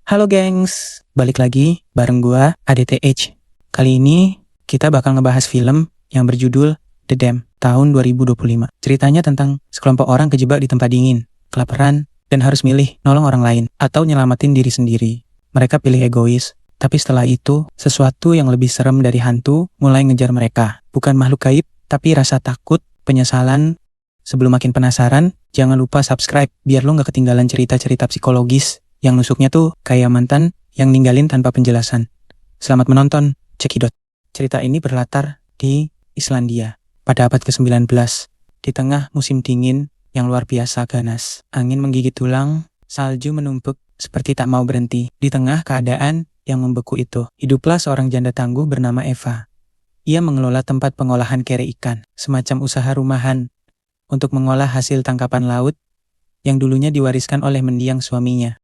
Halo gengs, balik lagi bareng gua ADTH. Kali ini kita bakal ngebahas film yang berjudul The Dam tahun 2025. Ceritanya tentang sekelompok orang kejebak di tempat dingin, kelaparan, dan harus milih nolong orang lain atau nyelamatin diri sendiri. Mereka pilih egois, tapi setelah itu sesuatu yang lebih serem dari hantu mulai ngejar mereka. Bukan makhluk gaib, tapi rasa takut, penyesalan. Sebelum makin penasaran, jangan lupa subscribe biar lo gak ketinggalan cerita-cerita psikologis yang nusuknya tuh kayak mantan yang ninggalin tanpa penjelasan. Selamat menonton, cekidot. Cerita ini berlatar di Islandia pada abad ke-19, di tengah musim dingin yang luar biasa ganas. Angin menggigit tulang, salju menumpuk seperti tak mau berhenti. Di tengah keadaan yang membeku itu, hiduplah seorang janda tangguh bernama Eva. Ia mengelola tempat pengolahan kere ikan, semacam usaha rumahan untuk mengolah hasil tangkapan laut yang dulunya diwariskan oleh mendiang suaminya.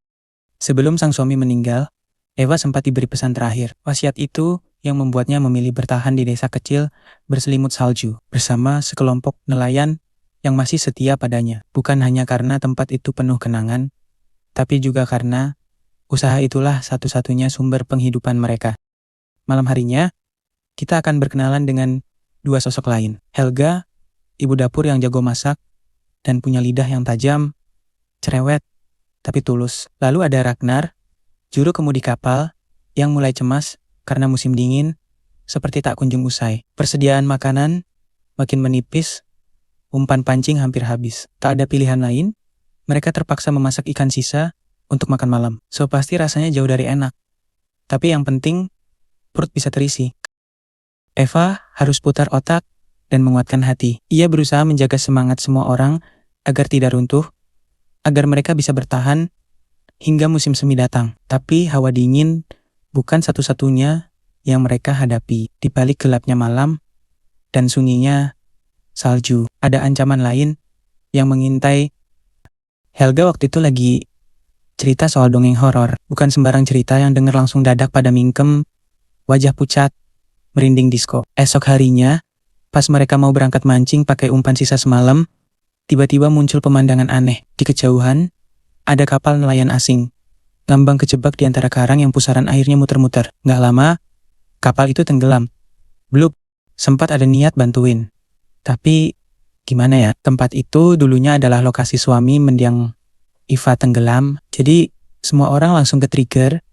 Sebelum sang suami meninggal, Eva sempat diberi pesan terakhir. Wasiat itu yang membuatnya memilih bertahan di desa kecil berselimut salju bersama sekelompok nelayan yang masih setia padanya. Bukan hanya karena tempat itu penuh kenangan, tapi juga karena usaha itulah satu-satunya sumber penghidupan mereka. Malam harinya, kita akan berkenalan dengan dua sosok lain. Helga, ibu dapur yang jago masak dan punya lidah yang tajam, cerewet, tapi tulus. Lalu ada Ragnar, juru kemudi kapal, yang mulai cemas karena musim dingin seperti tak kunjung usai. Persediaan makanan makin menipis, umpan pancing hampir habis. Tak ada pilihan lain, mereka terpaksa memasak ikan sisa untuk makan malam. So pasti rasanya jauh dari enak. Tapi yang penting, perut bisa terisi. Eva harus putar otak dan menguatkan hati. Ia berusaha menjaga semangat semua orang agar tidak runtuh, agar mereka bisa bertahan hingga musim semi datang. Tapi hawa dingin bukan satu-satunya yang mereka hadapi. Di balik gelapnya malam dan sunyinya salju, ada ancaman lain yang mengintai. Helga waktu itu lagi cerita soal dongeng horor. Bukan sembarang cerita yang denger langsung dadak pada mingkem, wajah pucat, merinding disko. Esok harinya, pas mereka mau berangkat mancing pakai umpan sisa semalam, tiba-tiba muncul pemandangan aneh. Di kejauhan, ada kapal nelayan asing, ngambang kejebak di antara karang yang pusaran airnya muter-muter. Nggak lama, kapal itu tenggelam. Blup, sempat ada niat bantuin. Tapi, gimana ya, tempat itu dulunya adalah lokasi suami mendiang Eva tenggelam. Jadi, semua orang langsung ke-trigger.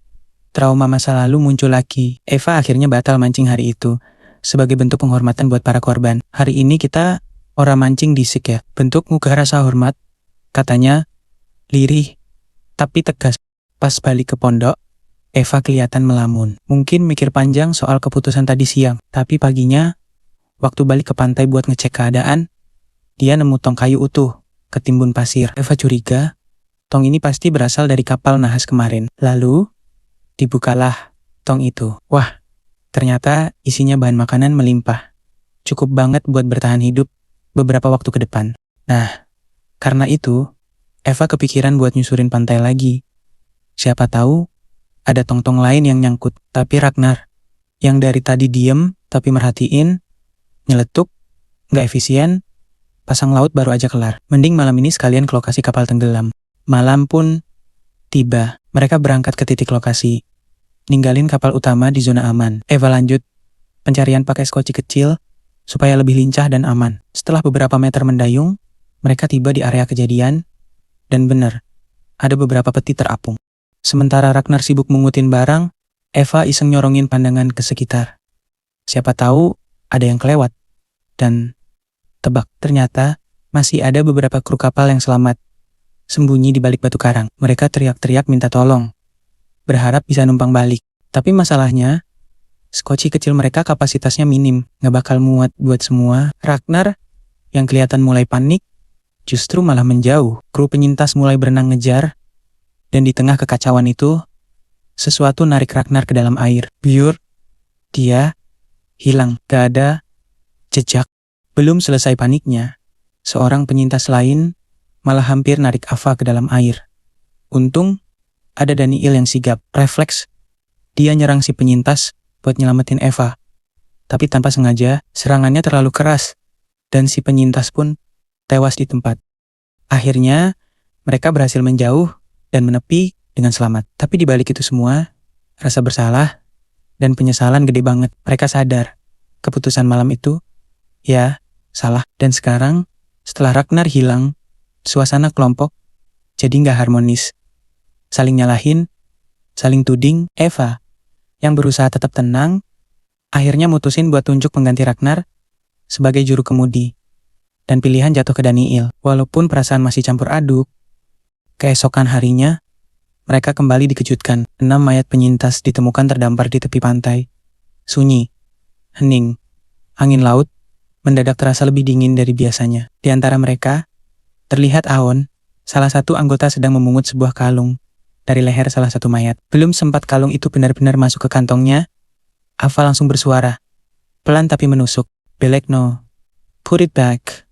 Trauma masa lalu muncul lagi. Eva akhirnya batal mancing hari itu, sebagai bentuk penghormatan buat para korban. Hari ini kita ora mancing disik ya. Bentuk ngugah rasa hormat, katanya lirih, tapi tegas. Pas balik ke pondok, Eva kelihatan melamun. Mungkin mikir panjang soal keputusan tadi siang. Tapi paginya, waktu balik ke pantai buat ngecek keadaan, dia nemu tong kayu utuh, ketimbun pasir. Eva curiga, tong ini pasti berasal dari kapal nahas kemarin. Lalu, dibukalah tong itu. Wah, ternyata isinya bahan makanan melimpah. Cukup banget buat bertahan hidup beberapa waktu ke depan. Nah, karena itu, Eva kepikiran buat nyusurin pantai lagi. Siapa tahu, ada tong-tong lain yang nyangkut. Tapi Ragnar, yang dari tadi diem tapi merhatiin, nyeletuk, nggak efisien, pasang laut baru aja kelar. Mending malam ini sekalian ke lokasi kapal tenggelam. Malam pun tiba. Mereka berangkat ke titik lokasi, ninggalin kapal utama di zona aman. Eva lanjut pencarian pakai skoci kecil supaya lebih lincah dan aman. Setelah beberapa meter mendayung, mereka tiba di area kejadian, dan benar, ada beberapa peti terapung. Sementara Ragnar sibuk mengutin barang, Eva iseng nyorongin pandangan ke sekitar. Siapa tahu ada yang kelewat. Dan tebak, ternyata masih ada beberapa kru kapal yang selamat, sembunyi di balik batu karang. Mereka teriak-teriak minta tolong, berharap bisa numpang balik. Tapi masalahnya, skoci kecil mereka kapasitasnya minim, gak bakal muat buat semua. Ragnar, yang kelihatan mulai panik, justru malah menjauh. Kru penyintas mulai berenang ngejar, dan di tengah kekacauan itu, sesuatu narik Ragnar ke dalam air. Biur, dia hilang, gak ada jejak. Belum selesai paniknya, seorang penyintas lain malah hampir narik Ava ke dalam air. Untung, ada Daniel yang sigap. Refleks, dia nyerang si penyintas buat nyelamatin Eva. Tapi tanpa sengaja, serangannya terlalu keras, dan si penyintas pun tewas di tempat. Akhirnya, mereka berhasil menjauh dan menepi dengan selamat. Tapi di balik itu semua, rasa bersalah dan penyesalan gede banget. Mereka sadar, keputusan malam itu, ya, salah. Dan sekarang, setelah Ragnar hilang, suasana kelompok jadi nggak harmonis. Saling nyalahin, saling tuding. Eva, yang berusaha tetap tenang, akhirnya mutusin buat tunjuk pengganti Ragnar sebagai juru kemudi. Dan pilihan jatuh ke Daniel. Walaupun perasaan masih campur aduk, keesokan harinya, mereka kembali dikejutkan. 6 mayat penyintas ditemukan terdampar di tepi pantai. Sunyi, hening, angin laut mendadak terasa lebih dingin dari biasanya. Di antara mereka, terlihat Aon, salah satu anggota sedang memungut sebuah kalung dari leher salah satu mayat. Belum sempat kalung itu benar-benar masuk ke kantongnya, Ava langsung bersuara, pelan tapi menusuk. Belekno, put it back.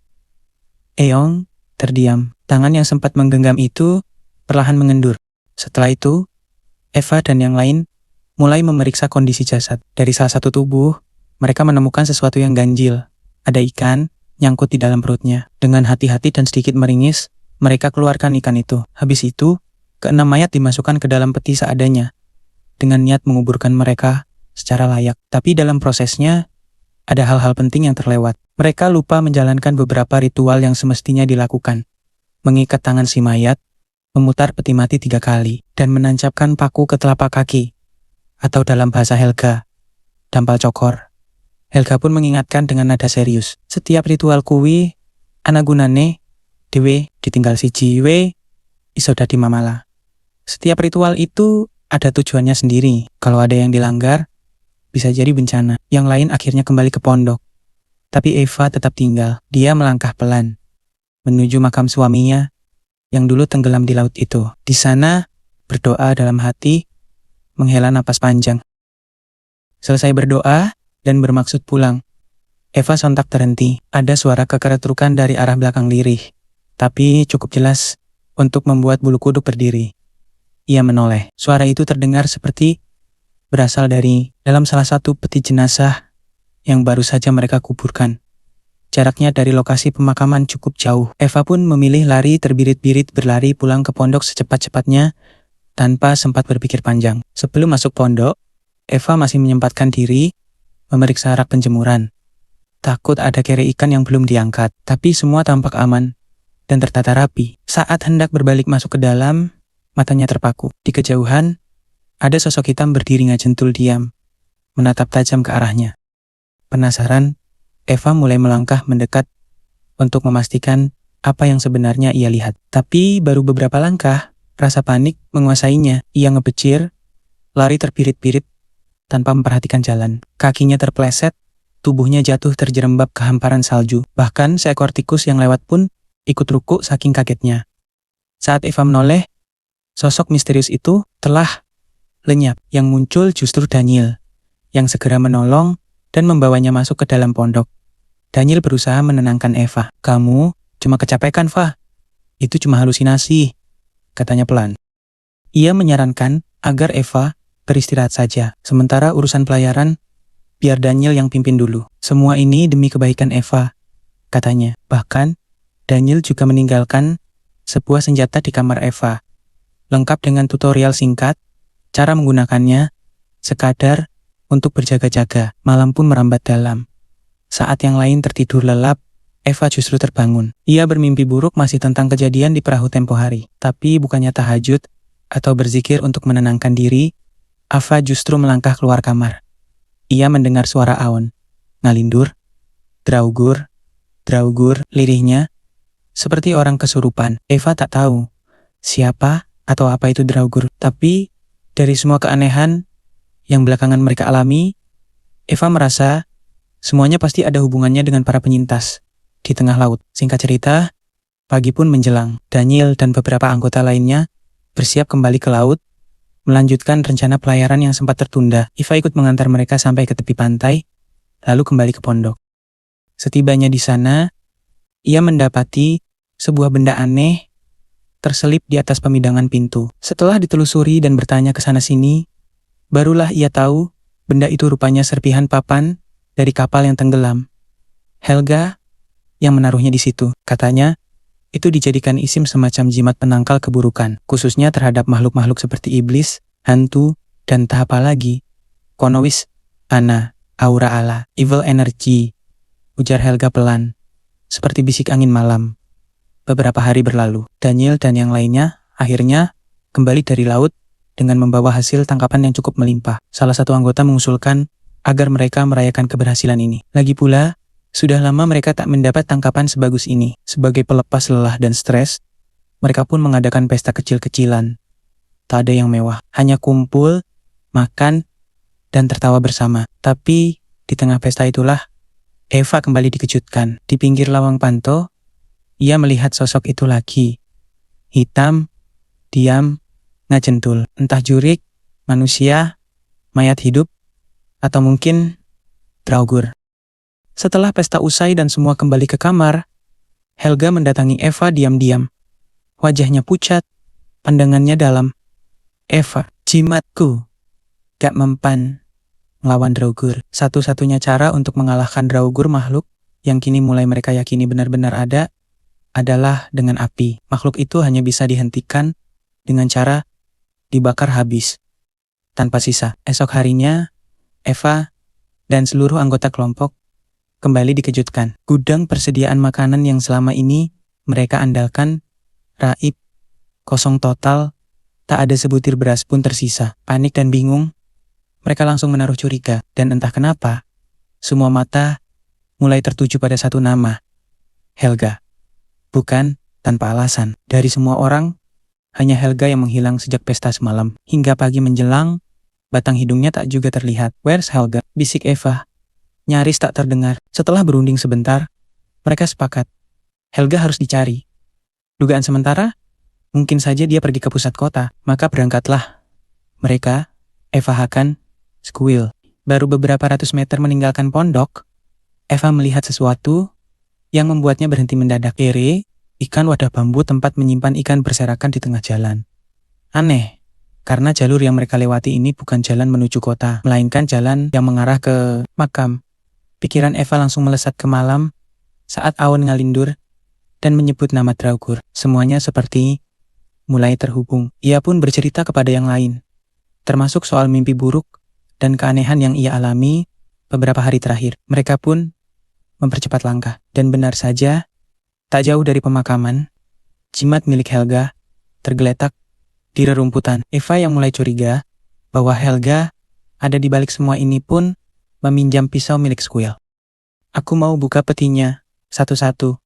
Eong terdiam. Tangan yang sempat menggenggam itu perlahan mengendur. Setelah itu, Eva dan yang lain mulai memeriksa kondisi jasad. Dari salah satu tubuh, mereka menemukan sesuatu yang ganjil. Ada ikan nyangkut di dalam perutnya. Dengan hati-hati dan sedikit meringis, mereka keluarkan ikan itu. Habis itu, ke-6 mayat dimasukkan ke dalam peti seadanya, dengan niat menguburkan mereka secara layak. Tapi dalam prosesnya, ada hal-hal penting yang terlewat. Mereka lupa menjalankan beberapa ritual yang semestinya dilakukan. Mengikat tangan si mayat, memutar peti mati 3 kali, dan menancapkan paku ke telapak kaki. Atau dalam bahasa Helga, dampal cokor. Helga pun mengingatkan dengan nada serius. Setiap ritual kuwi, ana gunane, dewe ditinggal siji we, iso dadi mamala. Setiap ritual itu ada tujuannya sendiri. Kalau ada yang dilanggar, bisa jadi bencana. Yang lain akhirnya kembali ke pondok. Tapi Eva tetap tinggal. Dia melangkah pelan menuju makam suaminya yang dulu tenggelam di laut itu. Di sana, berdoa dalam hati, menghela napas panjang. Selesai berdoa dan bermaksud pulang, Eva sontak terhenti. Ada suara kekeretrukan dari arah belakang lirih, tapi cukup jelas untuk membuat bulu kuduk berdiri. Ia menoleh. Suara itu terdengar seperti berasal dari dalam salah satu peti jenazah yang baru saja mereka kuburkan. Jaraknya dari lokasi pemakaman cukup jauh. Eva pun memilih lari terbirit-birit berlari pulang ke pondok secepat-cepatnya tanpa sempat berpikir panjang. Sebelum masuk pondok, Eva masih menyempatkan diri memeriksa rak penjemuran. Takut ada kere ikan yang belum diangkat, tapi semua tampak aman dan tertata rapi. Saat hendak berbalik masuk ke dalam, matanya terpaku. Di kejauhan, ada sosok hitam berdiri ngajentul diam, menatap tajam ke arahnya. Penasaran, Eva mulai melangkah mendekat untuk memastikan apa yang sebenarnya ia lihat. Tapi baru beberapa langkah, rasa panik menguasainya. Ia ngebecir, lari terpirit-pirit tanpa memperhatikan jalan. Kakinya terpleset, tubuhnya jatuh terjerembab ke hamparan salju. Bahkan seekor tikus yang lewat pun ikut rukuk saking kagetnya. Saat Eva menoleh, sosok misterius itu telah lenyap. Yang muncul justru Daniel, yang segera menolong dan membawanya masuk ke dalam pondok. Daniel berusaha menenangkan Eva. Kamu cuma kecapekan, Fa. Itu cuma halusinasi, katanya pelan. Ia menyarankan agar Eva beristirahat saja. Sementara urusan pelayaran, biar Daniel yang pimpin dulu. Semua ini demi kebaikan Eva, katanya. Bahkan, Daniel juga meninggalkan sebuah senjata di kamar Eva, lengkap dengan tutorial singkat, cara menggunakannya, sekadar untuk berjaga-jaga. Malam pun merambat dalam. Saat yang lain tertidur lelap, Eva justru terbangun. Ia bermimpi buruk masih tentang kejadian di perahu tempo hari. Tapi bukannya tahajud atau berzikir untuk menenangkan diri, Eva justru melangkah keluar kamar. Ia mendengar suara Aon. Ngalindur, draugur, draugur, lirihnya seperti orang kesurupan. Eva tak tahu siapa atau apa itu draugur. Tapi dari semua keanehan yang belakangan mereka alami, Eva merasa semuanya pasti ada hubungannya dengan para penyintas di tengah laut. Singkat cerita, pagi pun menjelang. Daniel dan beberapa anggota lainnya bersiap kembali ke laut, melanjutkan rencana pelayaran yang sempat tertunda. Eva ikut mengantar mereka sampai ke tepi pantai, lalu kembali ke pondok. Setibanya di sana, ia mendapati sebuah benda aneh terselip di atas pemidangan pintu. Setelah ditelusuri dan bertanya ke sana-sini, barulah ia tahu benda itu rupanya serpihan papan dari kapal yang tenggelam. Helga yang menaruhnya di situ. Katanya, itu dijadikan isim semacam jimat penangkal keburukan, khususnya terhadap makhluk-makhluk seperti iblis, hantu, dan tak apa lagi. Konowis, ana, aura ala, evil energy, ujar Helga pelan, seperti bisik angin malam. Beberapa hari berlalu, Daniel dan yang lainnya akhirnya kembali dari laut dengan membawa hasil tangkapan yang cukup melimpah. Salah satu anggota mengusulkan agar mereka merayakan keberhasilan ini. Lagi pula, sudah lama mereka tak mendapat tangkapan sebagus ini. Sebagai pelepas lelah dan stres, mereka pun mengadakan pesta kecil-kecilan. Tak ada yang mewah, hanya kumpul, makan, dan tertawa bersama. Tapi di tengah pesta itulah Eva kembali dikejutkan. Di pinggir lawang panto, ia melihat sosok itu lagi. Hitam, diam, ngajentul. Entah jurik, manusia, mayat hidup, atau mungkin Draugur. Setelah pesta usai dan semua kembali ke kamar, Helga mendatangi Eva diam-diam. Wajahnya pucat, pandangannya dalam. Eva, jimatku, gak mempan melawan Draugur. Satu-satunya cara untuk mengalahkan Draugur makhluk yang kini mulai mereka yakini benar-benar ada, adalah dengan api. Makhluk itu hanya bisa dihentikan dengan cara dibakar habis, tanpa sisa. Esok harinya, Eva dan seluruh anggota kelompok kembali dikejutkan. Gudang persediaan makanan yang selama ini mereka andalkan raib, kosong total, tak ada sebutir beras pun tersisa. Panik dan bingung, mereka langsung menaruh curiga, dan entah kenapa, semua mata mulai tertuju pada satu nama, Helga. Bukan tanpa alasan. Dari semua orang, hanya Helga yang menghilang sejak pesta semalam. Hingga pagi menjelang, batang hidungnya tak juga terlihat. Where's Helga? Bisik Eva. Nyaris tak terdengar. Setelah berunding sebentar, mereka sepakat. Helga harus dicari. Dugaan sementara, mungkin saja dia pergi ke pusat kota. Maka berangkatlah mereka, Eva, Hakan, Squill. Baru beberapa ratus meter meninggalkan pondok, Eva melihat sesuatu yang membuatnya berhenti mendadak. Ikan wadah bambu tempat menyimpan ikan berserakan di tengah jalan. Aneh, karena jalur yang mereka lewati ini bukan jalan menuju kota, melainkan jalan yang mengarah ke makam. Pikiran Eva langsung melesat ke malam saat awan ngalindur dan menyebut nama Draugur. Semuanya seperti mulai terhubung. Ia pun bercerita kepada yang lain, termasuk soal mimpi buruk dan keanehan yang ia alami beberapa hari terakhir. Mereka pun mempercepat langkah. Dan benar saja, tak jauh dari pemakaman, jimat milik Helga tergeletak di rerumputan. Eva yang mulai curiga bahwa Helga ada di balik semua ini pun meminjam pisau milik Squill. Aku mau buka petinya, satu-satu.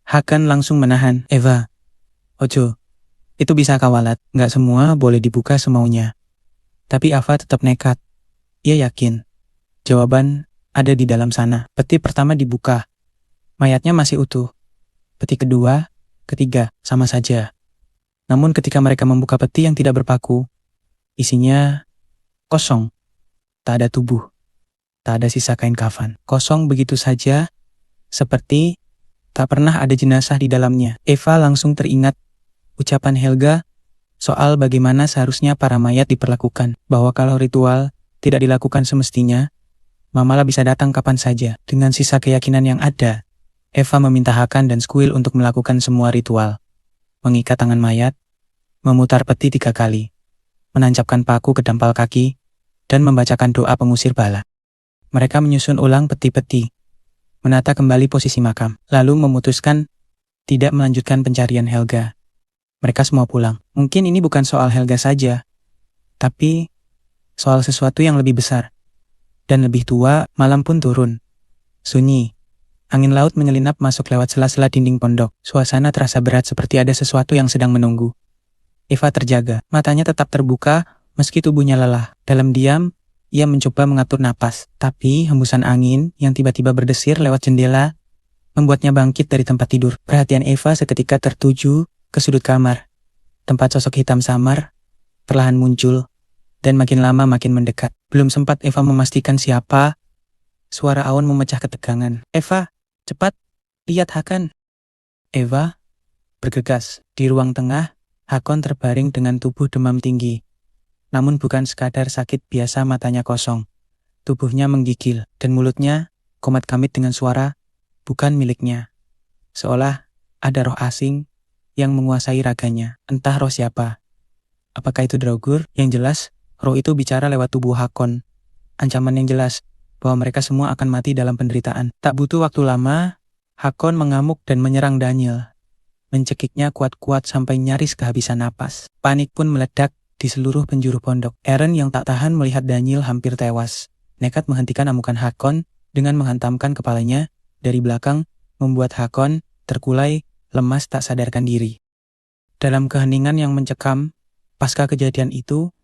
Hakan langsung menahan. Eva, ojo, itu bisa kawalat. Nggak semua boleh dibuka semaunya. Tapi Ava tetap nekat. Ia yakin jawaban ada di dalam sana. Peti pertama dibuka. Mayatnya masih utuh. Peti kedua, ketiga, sama saja. Namun ketika mereka membuka peti yang tidak berpaku, isinya kosong. Tak ada tubuh. Tak ada sisa kain kafan. Kosong begitu saja, seperti tak pernah ada jenazah di dalamnya. Eva langsung teringat ucapan Helga soal bagaimana seharusnya para mayat diperlakukan. Bahwa kalau ritual tidak dilakukan semestinya, Mamala bisa datang kapan saja. Dengan sisa keyakinan yang ada, Eva meminta Hakan dan Squill untuk melakukan semua ritual. Mengikat tangan mayat, memutar peti 3 kali, menancapkan paku ke dampal kaki, dan membacakan doa pengusir bala. Mereka menyusun ulang peti-peti, menata kembali posisi makam, lalu memutuskan tidak melanjutkan pencarian Helga. Mereka semua pulang. Mungkin ini bukan soal Helga saja, tapi soal sesuatu yang lebih besar. Dan lebih tua, malam pun turun. Sunyi. Angin laut menyelinap masuk lewat sela-sela dinding pondok. Suasana terasa berat seperti ada sesuatu yang sedang menunggu. Eva terjaga. Matanya tetap terbuka meski tubuhnya lelah. Dalam diam, ia mencoba mengatur napas. Tapi hembusan angin yang tiba-tiba berdesir lewat jendela membuatnya bangkit dari tempat tidur. Perhatian Eva seketika tertuju ke sudut kamar. Tempat sosok hitam samar perlahan muncul dan makin lama makin mendekat. Belum sempat Eva memastikan siapa, suara awan memecah ketegangan. Eva, cepat, lihat Hakan. Eva bergegas. Di ruang tengah, Hakon terbaring dengan tubuh demam tinggi. Namun bukan sekadar sakit biasa, matanya kosong. Tubuhnya menggigil, dan mulutnya komat-kamit dengan suara bukan miliknya. Seolah ada roh asing yang menguasai raganya. Entah roh siapa. Apakah itu Draugr? Yang jelas, roh itu bicara lewat tubuh Hakon. Ancaman yang jelas bahwa mereka semua akan mati dalam penderitaan. Tak butuh waktu lama, Hakon mengamuk dan menyerang Daniel. Mencekiknya kuat-kuat sampai nyaris kehabisan napas. Panik pun meledak di seluruh penjuru pondok. Eren yang tak tahan melihat Daniel hampir tewas. Nekat menghentikan amukan Hakon dengan menghantamkan kepalanya dari belakang, membuat Hakon terkulai lemas tak sadarkan diri. Dalam keheningan yang mencekam, pasca kejadian itu,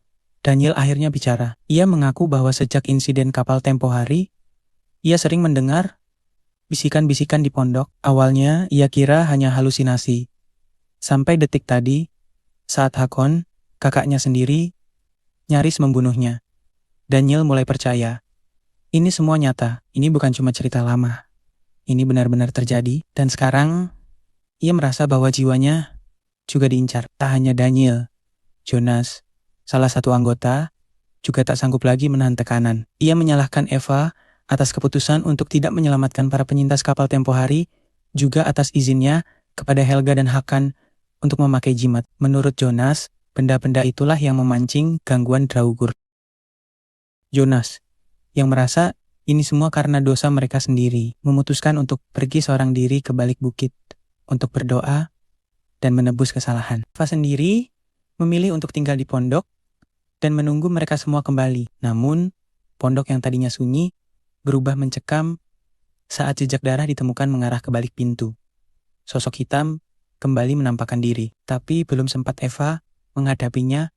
Daniel akhirnya bicara. Ia mengaku bahwa sejak insiden kapal tempo hari, ia sering mendengar bisikan-bisikan di pondok. Awalnya ia kira hanya halusinasi. Sampai detik tadi, saat Hakon, kakaknya sendiri, nyaris membunuhnya. Daniel mulai percaya. Ini semua nyata, ini bukan cuma cerita lama. Ini benar-benar terjadi, dan sekarang ia merasa bahwa jiwanya juga diincar. Tak hanya Daniel, Jonas, salah satu anggota, juga tak sanggup lagi menahan tekanan. Ia menyalahkan Eva atas keputusan untuk tidak menyelamatkan para penyintas kapal tempo hari, juga atas izinnya kepada Helga dan Hakan untuk memakai jimat. Menurut Jonas, benda-benda itulah yang memancing gangguan Draugr. Jonas, yang merasa ini semua karena dosa mereka sendiri, memutuskan untuk pergi seorang diri ke balik bukit untuk berdoa dan menebus kesalahan. Eva sendiri memilih untuk tinggal di pondok dan menunggu mereka semua kembali. Namun, pondok yang tadinya sunyi berubah mencekam saat jejak darah ditemukan mengarah ke balik pintu. Sosok hitam kembali menampakkan diri, tapi belum sempat Eva menghadapinya,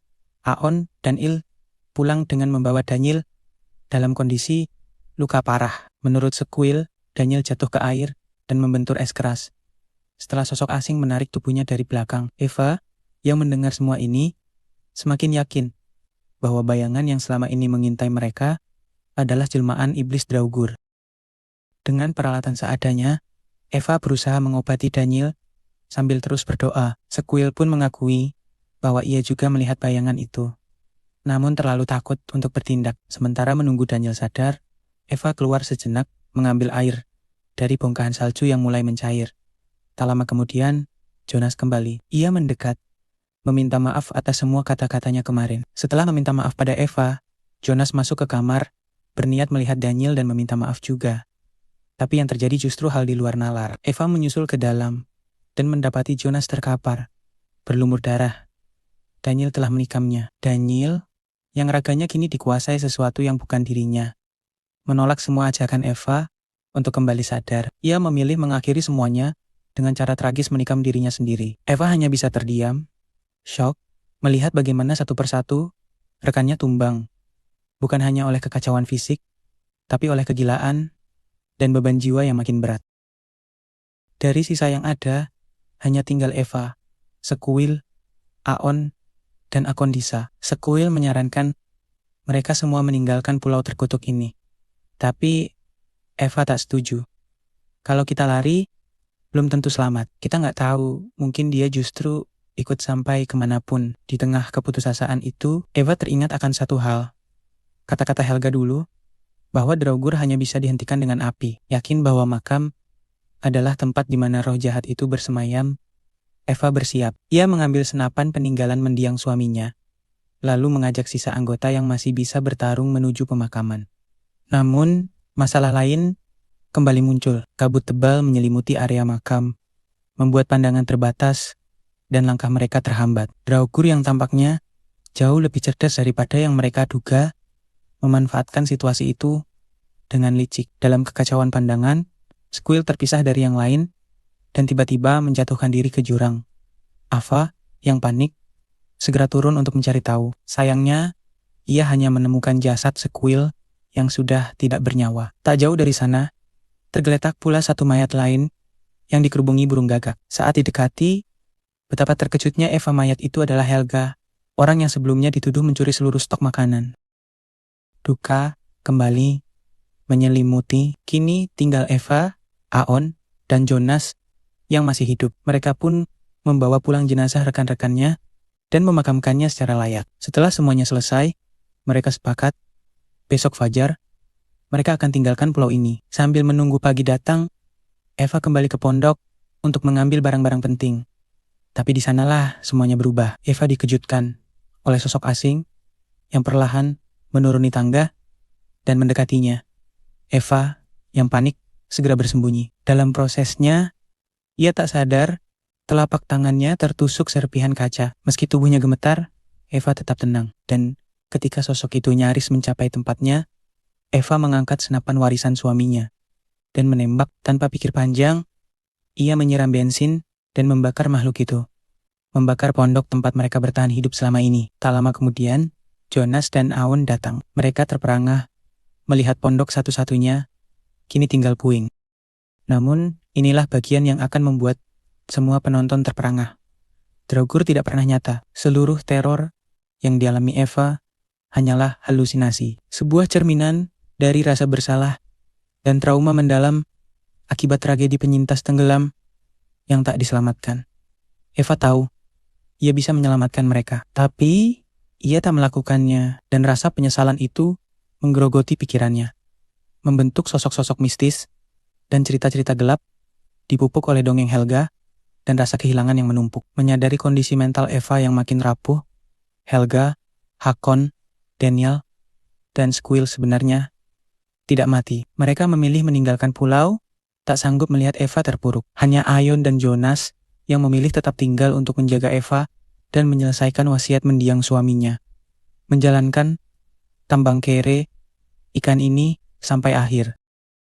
Aon dan Il pulang dengan membawa Daniel dalam kondisi luka parah. Menurut Sekuil, Daniel jatuh ke air dan membentur es keras. Setelah sosok asing menarik tubuhnya dari belakang, Eva yang mendengar semua ini semakin yakin bahwa bayangan yang selama ini mengintai mereka adalah jelmaan iblis Draugr. Dengan peralatan seadanya, Eva berusaha mengobati Daniel sambil terus berdoa. Sekuil pun mengakui bahwa ia juga melihat bayangan itu, namun terlalu takut untuk bertindak. Sementara menunggu Daniel sadar, Eva keluar sejenak mengambil air dari bongkahan salju yang mulai mencair. Tak lama kemudian, Jonas kembali. Ia mendekat, meminta maaf atas semua kata-katanya kemarin. Setelah meminta maaf pada Eva, Jonas masuk ke kamar, berniat melihat Daniel dan meminta maaf juga. Tapi yang terjadi justru hal di luar nalar. Eva menyusul ke dalam dan mendapati Jonas terkapar, berlumur darah. Daniel telah menikamnya. Daniel, yang raganya kini dikuasai sesuatu yang bukan dirinya, menolak semua ajakan Eva untuk kembali sadar. Ia memilih mengakhiri semuanya dengan cara tragis menikam dirinya sendiri. Eva hanya bisa terdiam, syok, melihat bagaimana satu persatu rekannya tumbang. Bukan hanya oleh kekacauan fisik, tapi oleh kegilaan dan beban jiwa yang makin berat. Dari sisa yang ada, hanya tinggal Eva, Sekuil, Aon, dan Akondisa. Sekuil menyarankan mereka semua meninggalkan pulau terkutuk ini. Tapi Eva tak setuju. Kalau kita lari, belum tentu selamat. Kita nggak tahu, mungkin dia justru ikut sampai kemanapun. Di tengah keputusasaan itu, Eva teringat akan satu hal. Kata-kata Helga dulu, bahwa Draugr hanya bisa dihentikan dengan api. Yakin bahwa makam adalah tempat di mana roh jahat itu bersemayam, Eva bersiap. Ia mengambil senapan peninggalan mendiang suaminya, lalu mengajak sisa anggota yang masih bisa bertarung menuju pemakaman. Namun, masalah lain kembali muncul. Kabut tebal menyelimuti area makam, membuat pandangan terbatas dan langkah mereka terhambat. Draugr yang tampaknya jauh lebih cerdas daripada yang mereka duga, memanfaatkan situasi itu dengan licik. Dalam kekacauan pandangan, Sekuil terpisah dari yang lain dan tiba-tiba menjatuhkan diri ke jurang. Ava, yang panik, segera turun untuk mencari tahu. Sayangnya, ia hanya menemukan jasad Sekuil yang sudah tidak bernyawa. Tak jauh dari sana, tergeletak pula satu mayat lain yang dikerubungi burung gagak. Saat didekati, betapa terkejutnya Eva. Mayat itu adalah Helga, orang yang sebelumnya dituduh mencuri seluruh stok makanan. Duka kembali menyelimuti. Kini tinggal Eva, Aon, dan Jonas yang masih hidup. Mereka pun membawa pulang jenazah rekan-rekannya dan memakamkannya secara layak. Setelah semuanya selesai, mereka sepakat besok fajar mereka akan tinggalkan pulau ini. Sambil menunggu pagi datang, Eva kembali ke pondok untuk mengambil barang-barang penting. Tapi di sanalah semuanya berubah. Eva dikejutkan oleh sosok asing yang perlahan menuruni tangga dan mendekatinya. Eva yang panik segera bersembunyi. Dalam prosesnya, ia tak sadar telapak tangannya tertusuk serpihan kaca. Meski tubuhnya gemetar, Eva tetap tenang. Dan ketika sosok itu nyaris mencapai tempatnya, Eva mengangkat senapan warisan suaminya dan menembak tanpa pikir panjang. Ia menyiram bensin dan membakar makhluk itu. Membakar pondok tempat mereka bertahan hidup selama ini. Tak lama kemudian, Jonas dan Aun datang. Mereka terperangah melihat pondok satu-satunya kini tinggal puing. Namun, inilah bagian yang akan membuat semua penonton terperangah. Draugur tidak pernah nyata. Seluruh teror yang dialami Eva hanyalah halusinasi. Sebuah cerminan dari rasa bersalah dan trauma mendalam akibat tragedi penyintas tenggelam yang tak diselamatkan. Eva tahu ia bisa menyelamatkan mereka, tapi ia tak melakukannya, dan rasa penyesalan itu menggerogoti pikirannya. Membentuk sosok-sosok mistis dan cerita-cerita gelap dipupuk oleh dongeng Helga dan rasa kehilangan yang menumpuk. Menyadari kondisi mental Eva yang makin rapuh, Helga, Hakon, Daniel, dan Squill sebenarnya tidak mati. Mereka memilih meninggalkan pulau, tak sanggup melihat Eva terpuruk. Hanya Aion dan Jonas yang memilih tetap tinggal untuk menjaga Eva dan menyelesaikan wasiat mendiang suaminya. Menjalankan tambang kere ikan ini sampai akhir.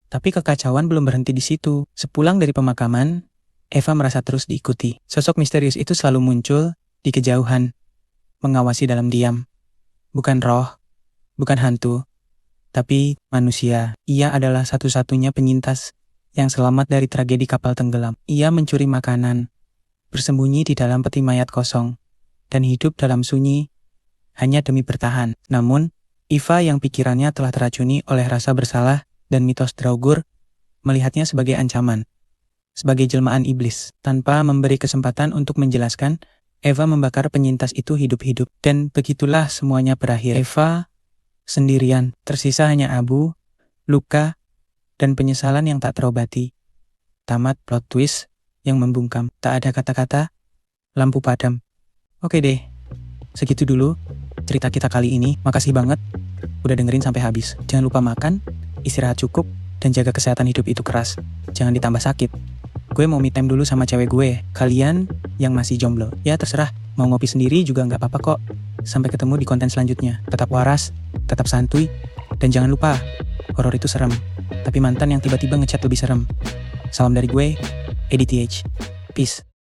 Tapi kekacauan belum berhenti di situ. Sepulang dari pemakaman, Eva merasa terus diikuti. Sosok misterius itu selalu muncul di kejauhan, mengawasi dalam diam. Bukan roh, bukan hantu, tapi manusia. Ia adalah satu-satunya penyintas yang selamat dari tragedi kapal tenggelam. Ia mencuri makanan, bersembunyi di dalam peti mayat kosong, dan hidup dalam sunyi hanya demi bertahan. Namun, Eva yang pikirannya telah teracuni oleh rasa bersalah dan mitos Draugur melihatnya sebagai ancaman, sebagai jelmaan iblis. Tanpa memberi kesempatan untuk menjelaskan, Eva membakar penyintas itu hidup-hidup. Dan begitulah semuanya berakhir. Eva sendirian, tersisa hanya abu, luka, dan penyesalan yang tak terobati. Tamat plot twist yang membungkam. Tak ada kata-kata, lampu padam. Oke deh, segitu dulu cerita kita kali ini. Makasih banget udah dengerin sampai habis. Jangan lupa makan, istirahat cukup, dan jaga kesehatan hidup itu keras. Jangan ditambah sakit. Gue mau me time dulu sama cewek gue. Kalian yang masih jomblo, ya terserah. Mau ngopi sendiri juga nggak apa-apa kok. Sampai ketemu di konten selanjutnya. Tetap waras, tetap santuy, dan jangan lupa, horor itu serem. Tapi mantan yang tiba-tiba ngechat lebih serem. Salam dari gue, EDTH. Peace.